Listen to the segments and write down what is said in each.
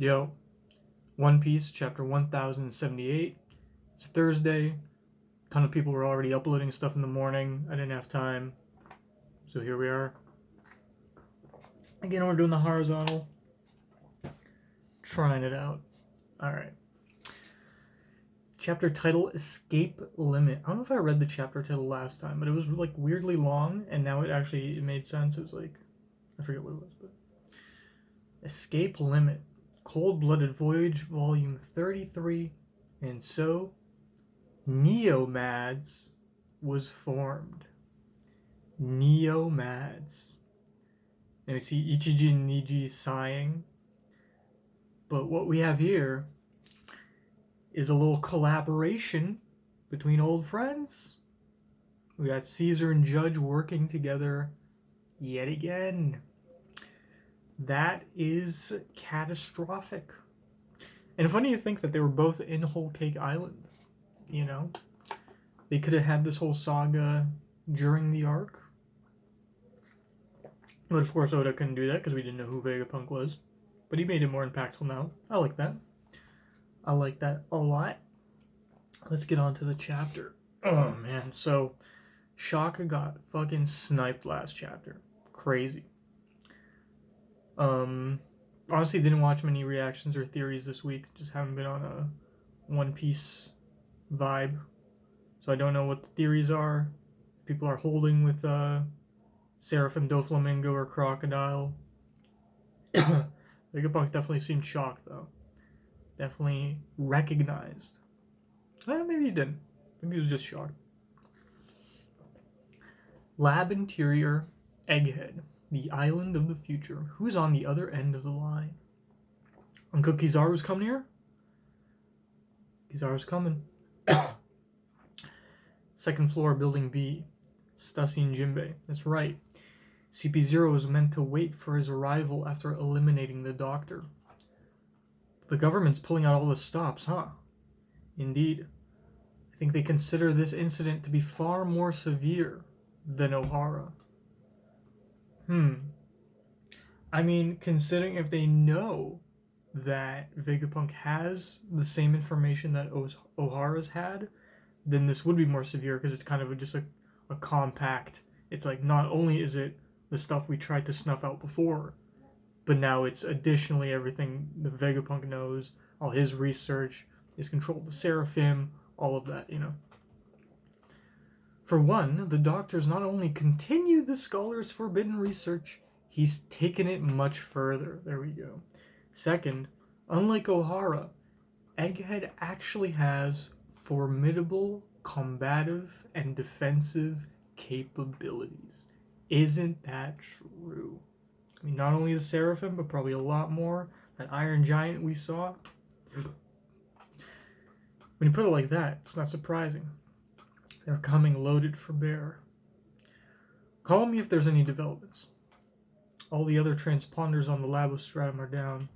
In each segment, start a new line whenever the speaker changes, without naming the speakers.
Yo, One Piece, chapter 1078. It's Thursday. A ton of people were already uploading stuff in the morning. I didn't have time. So here we are. Again, we're doing the horizontal. Trying it out. Alright. Chapter title, Escape Limit. I don't know if I read the chapter title last time, but it was like weirdly long, and now it made sense. It was like, I forget what it was, but Escape Limit. Cold-Blooded Voyage, Volume 33, and so Neomads was formed. Neomads. And we see Ichiji and Niji sighing. But what we have here is a little collaboration between old friends. We got Caesar and Judge working together yet again. That is catastrophic. And funny to think that they were both in Whole Cake Island, you know? They could have had this whole saga during the arc. But of course Oda couldn't do that because we didn't know who Vegapunk was. But he made it more impactful now. I like that. I like that a lot. Let's get on to the chapter. Oh man, so Shaka got fucking sniped last chapter. Crazy. Honestly, didn't watch many reactions or theories this week. Just haven't been on a One Piece vibe. So I don't know what the theories are. If people are holding with Seraphim, Doflamingo, or Crocodile. Vegapunk definitely seemed shocked, though. Definitely recognized. Maybe he didn't. Maybe he was just shocked. Lab interior, Egghead. The island of the future. Who's on the other end of the line? Uncle Kizaru's coming here? Kizaru's coming. Second floor, building B. Stussy and Jinbei. That's right. CP0 is meant to wait for his arrival after eliminating the doctor. The government's pulling out all the stops, huh? Indeed. I think they consider this incident to be far more severe than Ohara. I mean, considering if they know that Vegapunk has the same information that Ohara's had, then this would be more severe because it's kind of just a compact. It's like not only is it the stuff we tried to snuff out before, but now it's additionally everything that Vegapunk knows, all his research, his control of the Seraphim, all of that, you know. For one, the doctor's not only continued the scholar's forbidden research, he's taken it much further. There we go. Second, unlike Ohara, Egghead actually has formidable combative and defensive capabilities. Isn't that true? I mean, not only the Seraphim, but probably a lot more. That Iron Giant we saw. When you put it like that, it's not surprising. They're coming loaded for bear. Call me if there's any developments. All the other transponders on the Labostratum are down.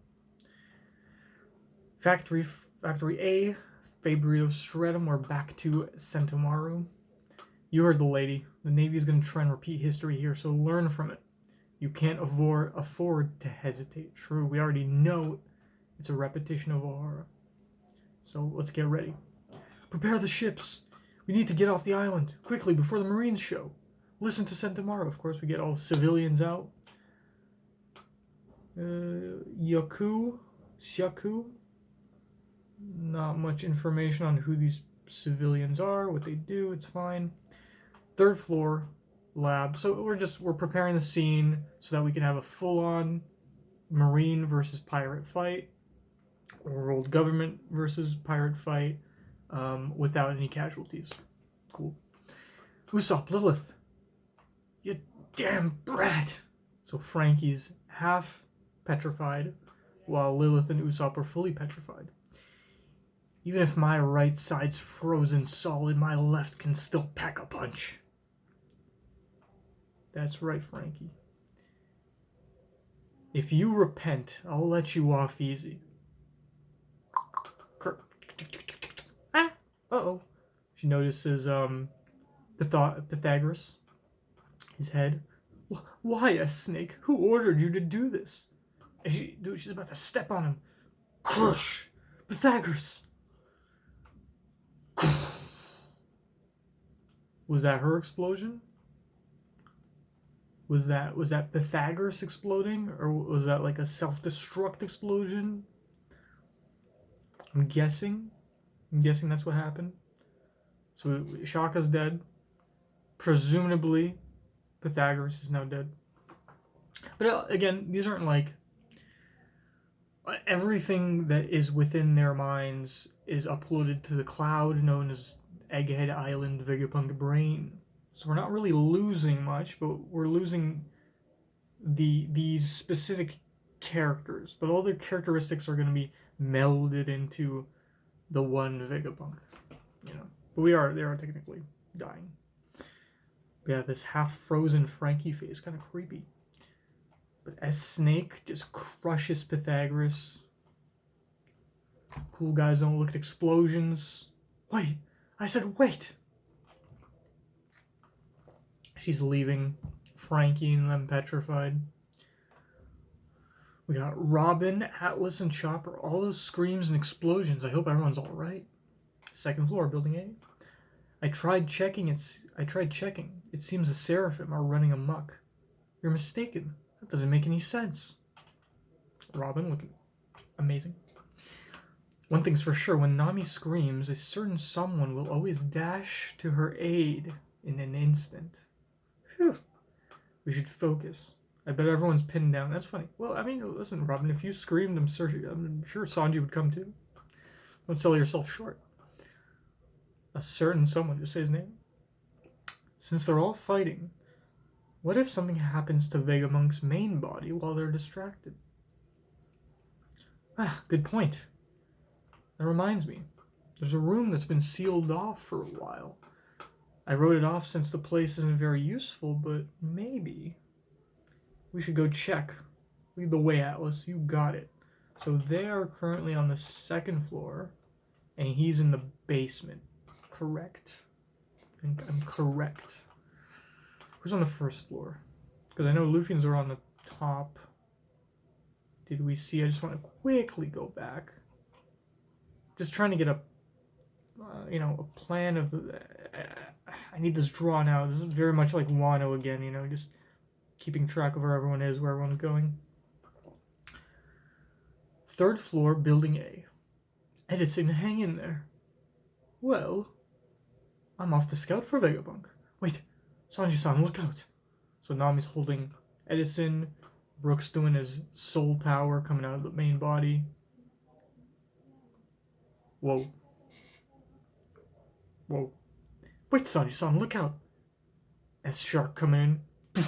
Factory A, Fabrio Stratum, we're back to Sentomaru. You heard the lady. The Navy's going to try and repeat history here, so learn from it. You can't afford to hesitate. True, we already know it's a repetition of Ohara. So let's get ready. Prepare the ships. We need to get off the island, quickly, before the Marines show. Listen to Sentomaru. Of course, we get all the civilians out. Syaku. Not much information on who these civilians are, what they do, it's fine. Third floor, lab. So we're preparing the scene so that we can have a full-on Marine versus pirate fight, or world government versus pirate fight, without any casualties. Cool. Usopp, Lilith, you damn brat! So Frankie's half petrified, while Lilith and Usopp are fully petrified. Even if my right side's frozen solid, my left can still pack a punch. That's right, Frankie. If you repent, I'll let you off easy. Uh-oh. She notices Pythagoras, his head. Why a snake? Who ordered you to do this? She's about to step on him. Crush! Pythagoras! Was that her explosion? Was that Pythagoras exploding? Or was that like a self-destruct explosion? I'm guessing that's what happened. So Shaka's dead. Presumably, Pythagoras is now dead. But again, these aren't like... Everything that is within their minds is uploaded to the cloud known as Egghead Island Vegapunk Brain. So we're not really losing much, but we're losing these specific characters. But all their characteristics are going to be melded into the one Vegapunk, you know. But they are technically dying. But yeah, this half-frozen Frankie face, kind of creepy. But as Snake just crushes Pythagoras. Cool guys don't look at explosions. Wait! I said wait! She's leaving. Frankie and them petrified. We got Robin, Atlas, and Chopper. All those screams and explosions. I hope everyone's alright. Second floor, building A. I tried checking. It seems the Seraphim are running amok. You're mistaken. That doesn't make any sense. Robin looking amazing. One thing's for sure, when Nami screams, a certain someone will always dash to her aid in an instant. Phew. We should focus. I bet everyone's pinned down. That's funny. Well, I mean, listen, Robin, if you screamed, I'm sure Sanji would come too. Don't sell yourself short. A certain someone, just say his name. Since they're all fighting, what if something happens to Vegapunk's main body while they're distracted? Ah, good point. That reminds me. There's a room that's been sealed off for a while. I wrote it off since the place isn't very useful, but maybe we should go check. Lead the way, Atlas. You got it. So they are currently on the second floor, and he's in the basement. Correct. I think I'm correct. Who's on the first floor? Because I know Luffy's are on the top. Did we see? I just want to quickly go back. Just trying to get a, a plan of the... I need this drawn out. This is very much like Wano again, just keeping track of where everyone is, where everyone's going. Third floor, building A. Edison, hang in there. Well, I'm off to scout for Vegapunk. Wait, Sanji-san, look out. So Nami's holding Edison. Brook's doing his soul power coming out of the main body. Whoa. Whoa. Wait, Sanji-san, look out. S-Shark coming in.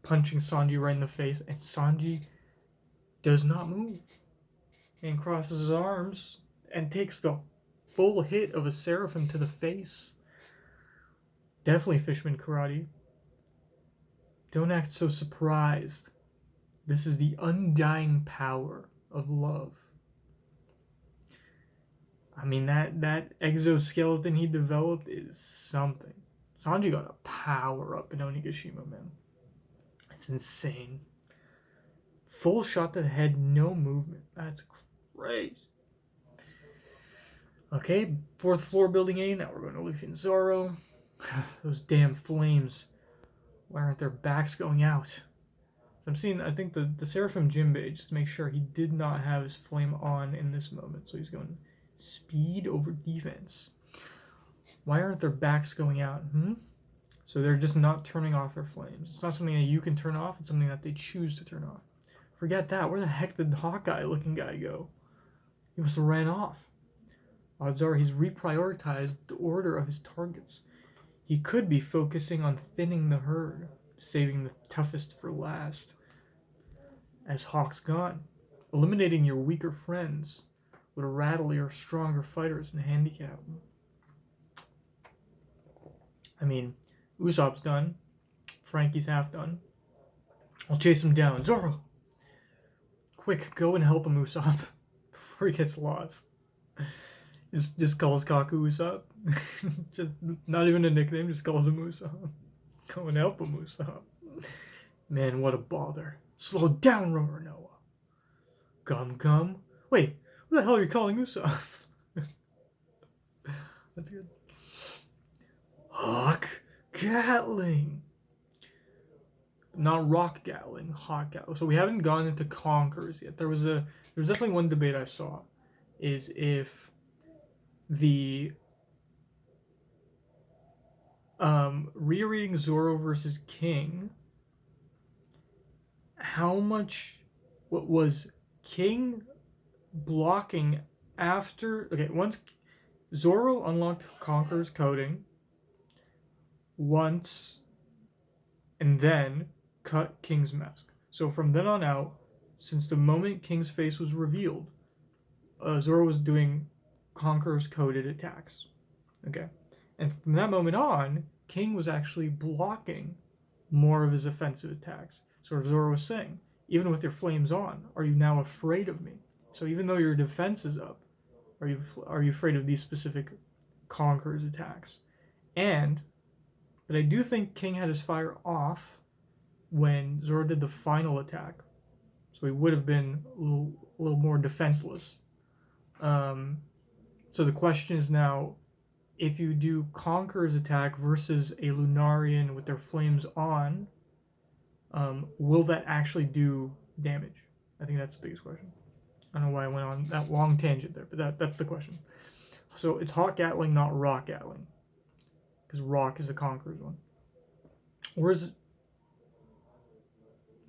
Punching Sanji right in the face. And Sanji does not move. And crosses his arms and takes the full hit of a Seraphim to the face. Definitely Fishman Karate. Don't act so surprised. This is the undying power of love. I mean, that exoskeleton he developed is something. Sanji got a power up in Onigashima, man. It's insane. Full shot to the head, no movement. That's great. Okay, fourth floor, building A. Now we're going to Luffy and Zoro. Those damn flames. Why aren't their backs going out? So I'm seeing, I think, the Seraphim Jinbei, just to make sure he did not have his flame on in this moment. So he's going speed over defense. Why aren't their backs going out? So they're just not turning off their flames. It's not something that you can turn off. It's something that they choose to turn off. Forget that. Where the heck did the Hawkeye-looking guy go? He must have ran off. Odds are he's reprioritized the order of his targets. He could be focusing on thinning the herd, saving the toughest for last. As Hawk's gone, eliminating your weaker friends would rattle your stronger fighters and handicap them. I mean, Usopp's done. Frankie's half done. I'll chase him down. Zoro! Quick, go and help him, Usopp, before he gets lost. Just calls Kaku Usopp. Just not even a nickname, just calls him Usopp. Go and help him, Usopp. Man, what a bother. Slow down, Roronoa. Gum Gum? Wait, who the hell are you calling Usopp? That's good. Hawk Gatling. Not Rock Gatling, Hawk Gatling. So we haven't gone into Conkers yet. There's definitely one debate I saw, is if the rereading Zoro versus King, how much what was King blocking after, okay, once Zoro unlocked Conker's coding once and then cut King's mask. So from then on out, since the moment King's face was revealed, Zoro was doing Conker's coded attacks. Okay? And from that moment on, King was actually blocking more of his offensive attacks. So Zoro was saying, even with your flames on, are you now afraid of me? So even though your defense is up, are you afraid of these specific Conker's attacks? But I do think King had his fire off when Zoro did the final attack, so he would have been a little more defenseless. So the question is now, if you do Conker's attack versus a Lunarian with their flames on, will that actually do damage? I think that's the biggest question. I don't know why I went on that long tangent there, but that's the question. So it's Hawk Gatling, not Rock Gatling, because Rock is the Conker's one. Or is it?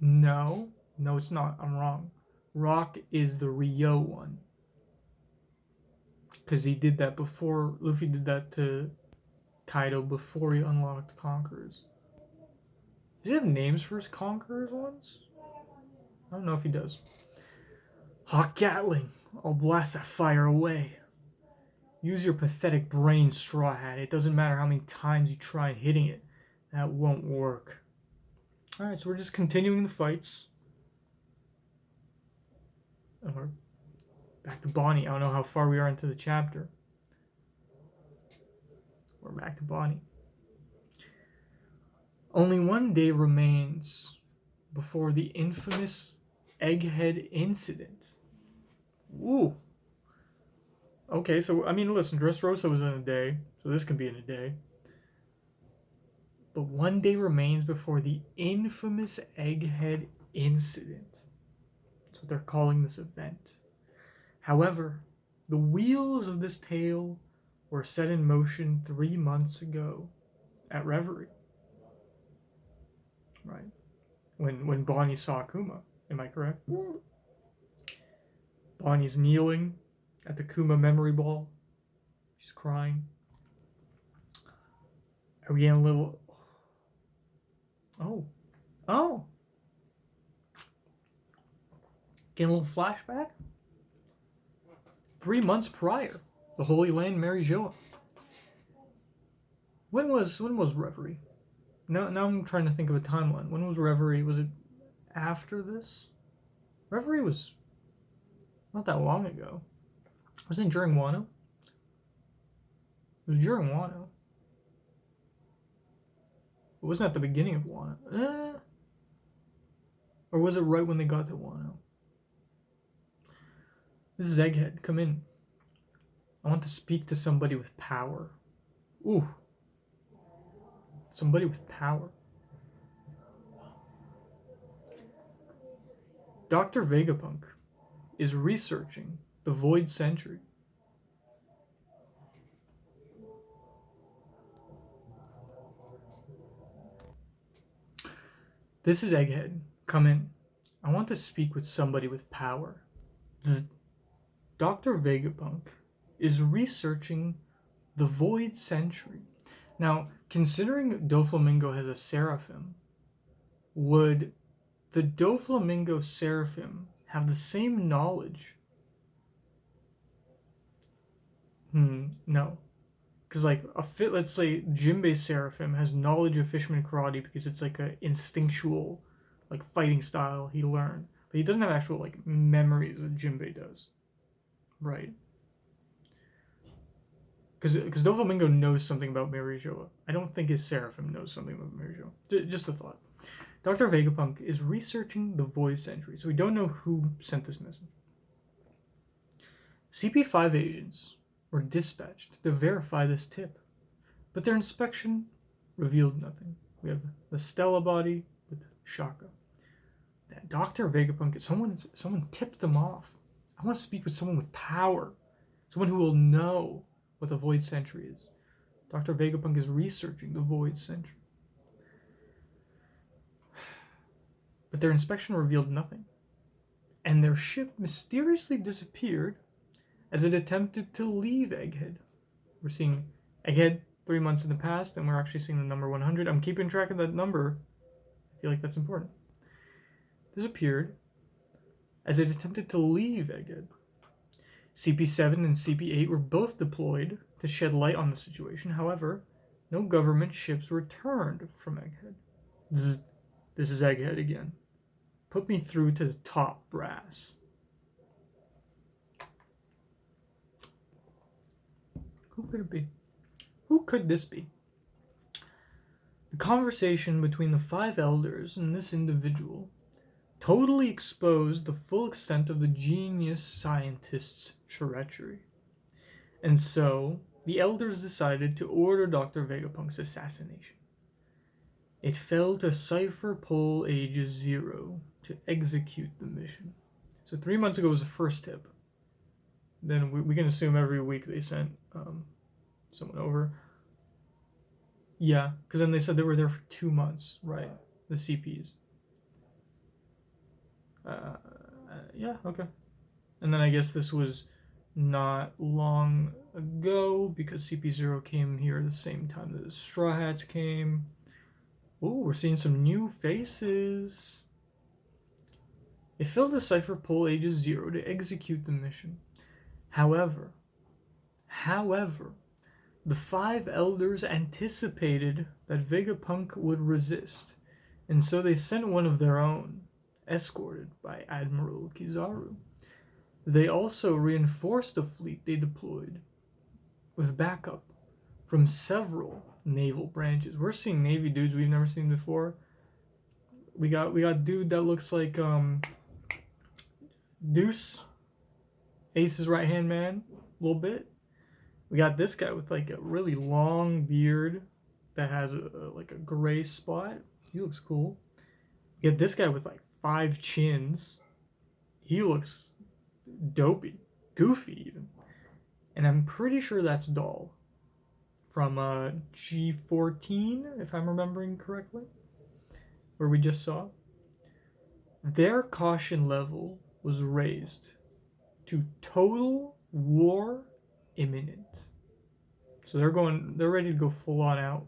No, it's not. I'm wrong. Rock is the Rio one, because he did that before. Luffy did that to Kaido before he unlocked Conquerors. Does he have names for his Conquerors ones? I don't know if he does. Hawk Gatling, I'll blast that fire away. Use your pathetic brain, Straw Hat. It doesn't matter how many times you try hitting it. That won't work. Alright, so we're just continuing the fights. And we're back to Bonnie. I don't know how far we are into the chapter. We're back to Bonnie. Only one day remains before the infamous Egghead incident. Ooh. Okay, so, I mean, listen, Dressrosa was in a day, so this could be in a day. But one day remains before the infamous Egghead incident. That's what they're calling this event. However, the wheels of this tale were set in motion 3 months ago at Reverie. Right? When Bonnie saw Kuma. Am I correct? Bonnie's kneeling at the Kuma memory ball. She's crying. Are we getting a little... Oh. Getting a little flashback? 3 months prior. The Holy Land, Mary Joa. When was Reverie? Now I'm trying to think of a timeline. When was Reverie? Was it after this? Reverie was not that long ago. Wasn't it during Wano? It was during Wano. It wasn't at the beginning of Wano. Or was it right when they got to Wano? This is Egghead. Come in. I want to speak to somebody with power. Ooh. Somebody with power. Dr. Vegapunk is researching the Void Century. This is Egghead. Come in. I want to speak with somebody with power. Dr. Vegapunk is researching the Void Century. Now, considering Doflamingo has a Seraphim, would the Doflamingo Seraphim have the same knowledge? No. Because, like, let's say Jinbei's Seraphim has knowledge of Fisherman Karate because it's like an instinctual, like, fighting style he learned. But he doesn't have actual, like, memories that Jinbei does. Right. Because Doflamingo knows something about Mary Joa. I don't think his Seraphim knows something about Mary Joa. Just a thought. Dr. Vegapunk is researching the Void Century, so we don't know who sent this message. CP5 agents were dispatched to verify this tip, but their inspection revealed nothing. We have the Stella body with Shaka. Dr. Vegapunk, someone tipped them off. I want to speak with someone with power, someone who will know what the Void Sentry is. Dr. Vegapunk is researching the Void Sentry. But their inspection revealed nothing, and their ship mysteriously disappeared as it attempted to leave Egghead. We're seeing Egghead 3 months in the past, and we're actually seeing the number 100. I'm keeping track of that number. I feel like that's important. Disappeared as it attempted to leave Egghead. CP7 and CP8 were both deployed to shed light on the situation. However, no government ships returned from Egghead. This is Egghead again. Put me through to the top brass. Who could it be? Who could this be? The conversation between the 5 elders and this individual totally exposed the full extent of the genius scientist's treachery. And so, the elders decided to order Dr. Vegapunk's assassination. It fell to Cypher Pole Ages 0 to execute the mission. So 3 months ago was the first tip. Then we can assume every week they sent someone over. Yeah, because then they said they were there for 2 months, right? The CPs. Yeah, okay. And then I guess this was not long ago because CP0 came here the same time that the Strawhats came. Oh, we're seeing some new faces. It fell to Cypher Pole Ages 0 to execute the mission. However, the 5 elders anticipated that Vegapunk would resist, and so they sent one of their own, escorted by Admiral Kizaru. They also reinforced the fleet they deployed with backup from several naval branches. We're seeing Navy dudes we've never seen before. We got dude that looks like Deuce, Ace's right-hand man, a little bit. We got this guy with like a really long beard that has like a gray spot. He looks cool. We got this guy with like 5 chins. He looks dopey, goofy even. And I'm pretty sure that's Doll from G14, if I'm remembering correctly, where we just saw. Their caution level was raised to total war imminent. So they're ready to go full on out.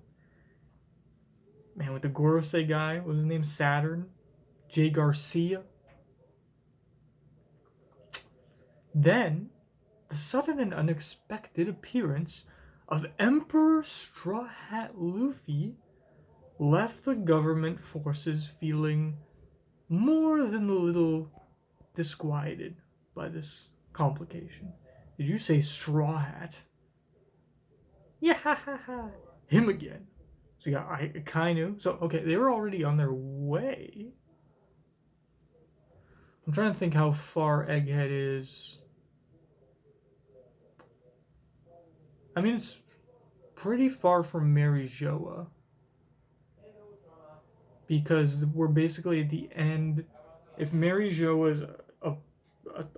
Man, with the Gorosei guy, what was his name? Saturn? Jay Garcia? Then, the sudden and unexpected appearance of Emperor Straw Hat Luffy left the government forces feeling more than a little disquieted by this complication. Did you say Straw Hat? Yeah, ha ha ha. Him again. So you got Akainu. So, okay, they were already on their way. I'm trying to think how far Egghead is. I mean, it's pretty far from Mary Joa. Because we're basically at the end. If Mary Joa is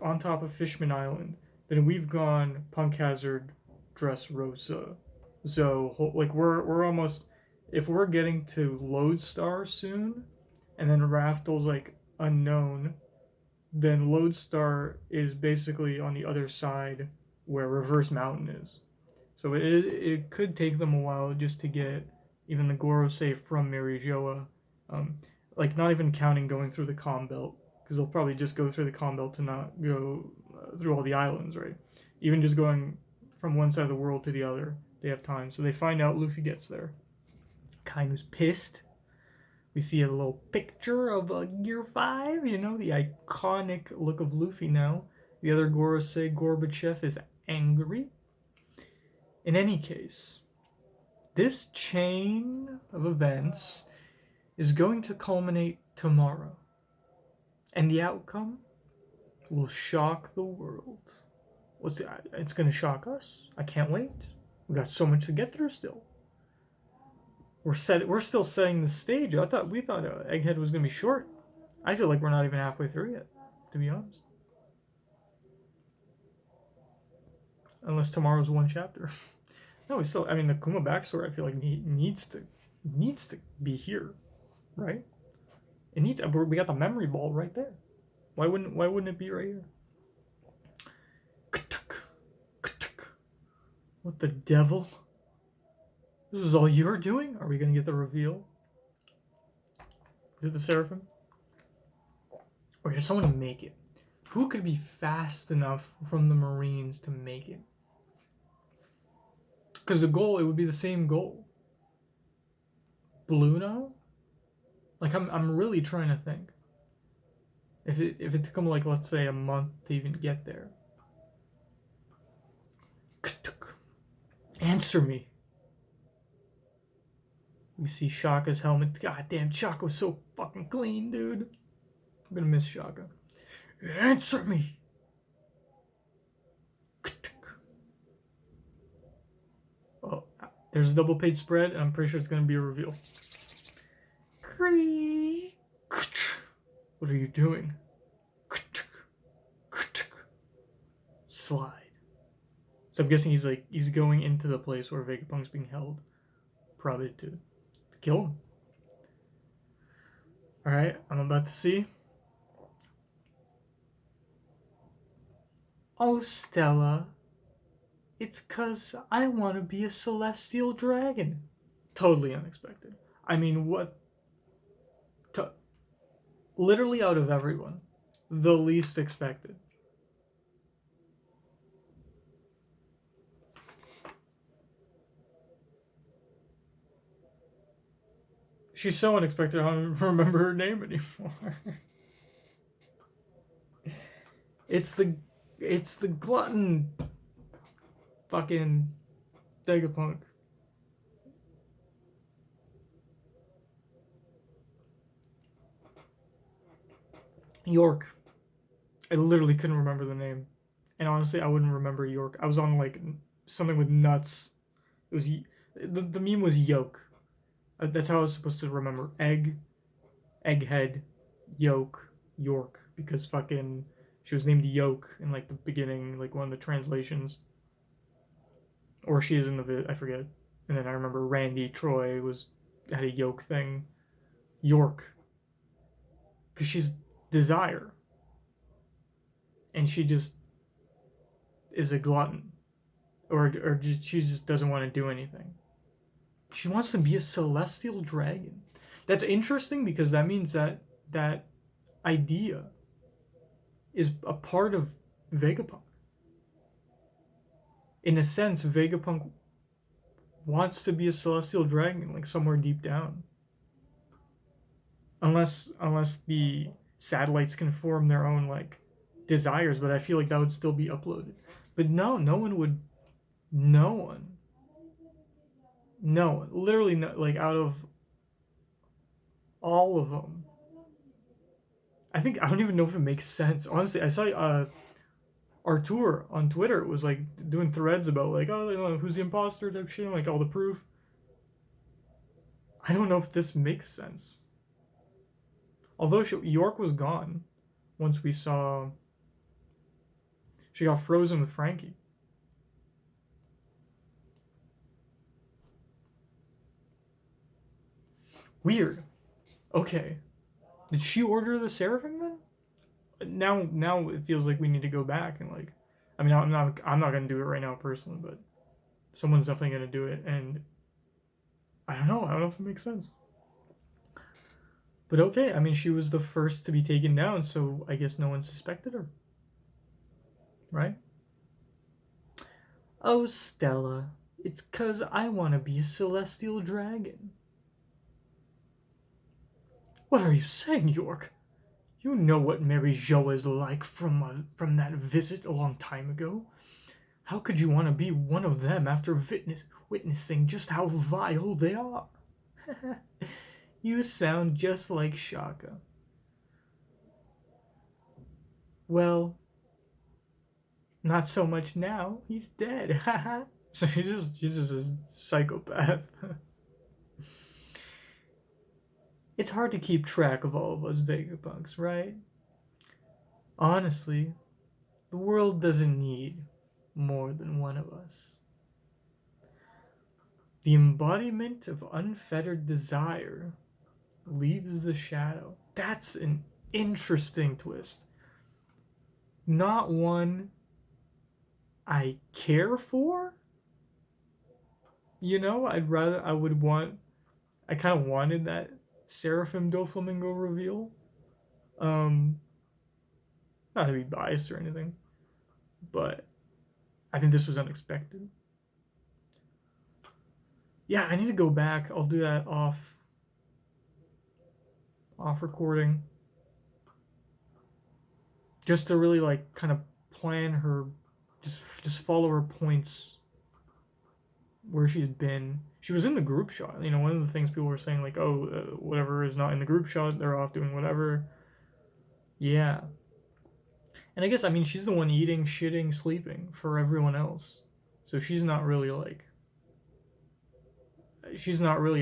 on top of Fishman Island, then we've gone Punk Hazard, Dressrosa. So, like, we're almost... If we're getting to Lodestar soon, and then Raftel's, like, unknown, then Lodestar is basically on the other side where Reverse Mountain is. So it could take them a while just to get even the Gorosei from Mary Joa. Like, not even counting going through the Calm Belt, because they'll probably just go through the Calm Belt to not go through all the islands, right? Even just going from one side of the world to the other, they have time. So they find out Luffy gets there. Kainu's pissed. We see a little picture of Gear 5, you know, the iconic look of Luffy now. The other Gorosei, Gorbachev, is angry. In any case, this chain of events is going to culminate tomorrow. And the outcome will shock the world. It's gonna shock us. I can't wait. We got so much to get through still. We're still setting the stage. We thought Egghead was gonna be short. I feel like we're not even halfway through yet, to be honest. Unless tomorrow's one chapter. No, we still. I mean, the Kuma backstory. I feel like needs to be here, right? It needs. We got the memory ball right there. Why wouldn't it be right here? What the devil? This was all you're doing? Are we gonna get the reveal? Is it the Seraphim? Or can someone make it? Who could be fast enough from the Marines to make it? Because it would be the same goal. Bluno? Like I'm really trying to think. If it took him like, let's say, a month to even get there. Answer me. We see Shaka's helmet. God damn, Shaka was so fucking clean, dude. I'm gonna miss Shaka. Answer me. Oh, there's a double page spread, and I'm pretty sure it's gonna be a reveal. What are you doing? Slide. So I'm guessing he's going into the place where Vegapunk's being held, probably to kill him. All right, I'm about to see. Oh, Stella, it's 'cause I want to be a celestial dragon. Totally unexpected. I mean, what? Literally out of everyone, the least expected. She's so unexpected, I don't remember her name anymore. It's the glutton fucking Vegapunk. York. I literally couldn't remember the name. And honestly, I wouldn't remember York. I was on like something with nuts. It was the meme was yolk. That's how I was supposed to remember. Egghead, yolk, York, because fucking she was named Yolk in like the beginning, like one of the translations. Or she is in I forget. And then I remember Randy Troy had a yolk thing. York. Because she's Desire. And she just is a glutton. Or she just doesn't want to do anything. She wants to be a celestial dragon. That's interesting because that means that idea is a part of Vegapunk. In a sense, Vegapunk wants to be a celestial dragon, like somewhere deep down. Unless the satellites can form their own like desires, but I feel like that would still be uploaded. But no one would. No one. Literally, no, like out of all of them. I don't even know if it makes sense. Honestly, I saw Artur on Twitter was like doing threads about like, oh, who's the imposter type shit, like all the proof. I don't know if this makes sense. Although York was gone once we saw she got frozen with Frankie. Weird. Okay. Did she order the Seraphim then? Now it feels like we need to go back and like, I mean, I'm not gonna do it right now personally, but someone's definitely gonna do it, and I don't know if it makes sense. But okay, I mean, she was the first to be taken down, so I guess no one suspected her, right? Oh, Stella, it's 'cause I want to be a celestial dragon. What are you saying, York? You know what Mary Jo is like from that visit a long time ago. How could you want to be one of them after witnessing just how vile they are? You sound just like Shaka. Well, Not so much now. He's dead. Haha. So she's just a psychopath. It's hard to keep track of all of us Vegapunks, right? Honestly, the world doesn't need more than one of us. The embodiment of unfettered desire leaves the shadow. That's an interesting twist. Not one I care for. I kind of wanted that Seraphim Doflamingo reveal. Um, Not to be biased or anything, but I think this was unexpected. Yeah, I need to go back. I'll do that off recording, just to really like kind of plan her, just follow her points, where she's been. She was in the group shot. One of the things people were saying, like, oh, whatever is not in the group shot, they're off doing whatever. Yeah. And I guess, she's the one eating, shitting, sleeping for everyone else. So she's not really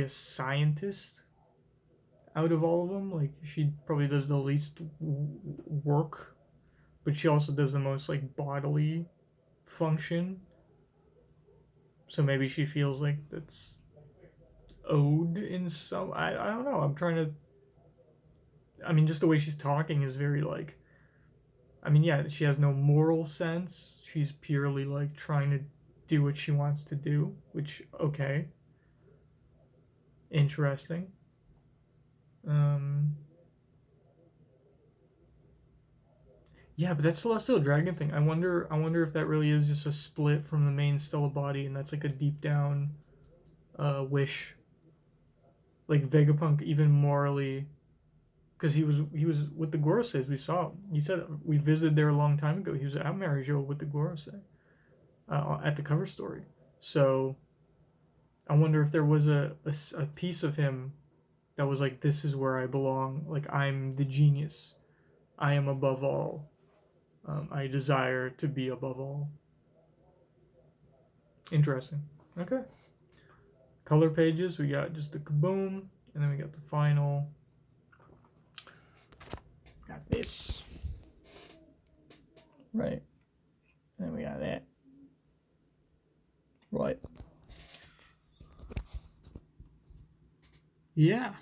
a scientist out of all of them. Like, she probably does the least work, but she also does the most, like, bodily function. So maybe she feels like that's owed in some. I don't know. I'm trying to. Just the way she's talking is very, like. Yeah, she has no moral sense. She's purely, like, trying to do what she wants to do, which, okay. Interesting. Yeah, but that celestial dragon thing. I wonder if that really is just a split from the main Stella body, and that's like a deep down wish. Like Vegapunk, even morally, because he was with the Goroseis. We saw. He said we visited there a long time ago. He was at Marijo with the Gorosei at the cover story. So I wonder if there was a piece of him that was like, this is where I belong. Like, I'm the genius. I am above all. I desire to be above all. Interesting. Okay. Color pages, we got just the kaboom, and then we got the final. Got this. Right. And then we got that. Right. Yeah.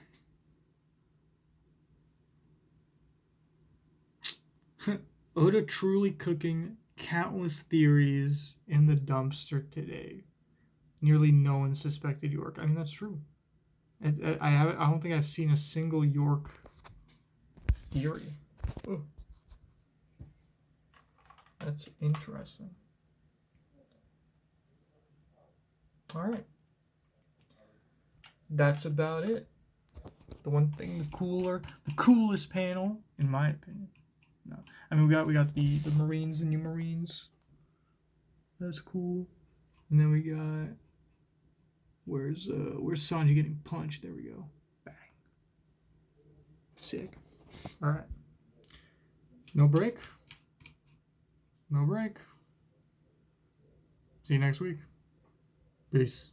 Oda truly cooking countless theories in the dumpster today. Nearly no one suspected York. That's true. I don't think I've seen a single York theory. Ooh. That's interesting. All right. That's about it. The one thing, the coolest panel, in my opinion. No, we got the Marines, the new Marines. That's cool. And then we got where's Sanji getting punched? There we go. Bang. Sick. All right. No break. No break. See you next week. Peace.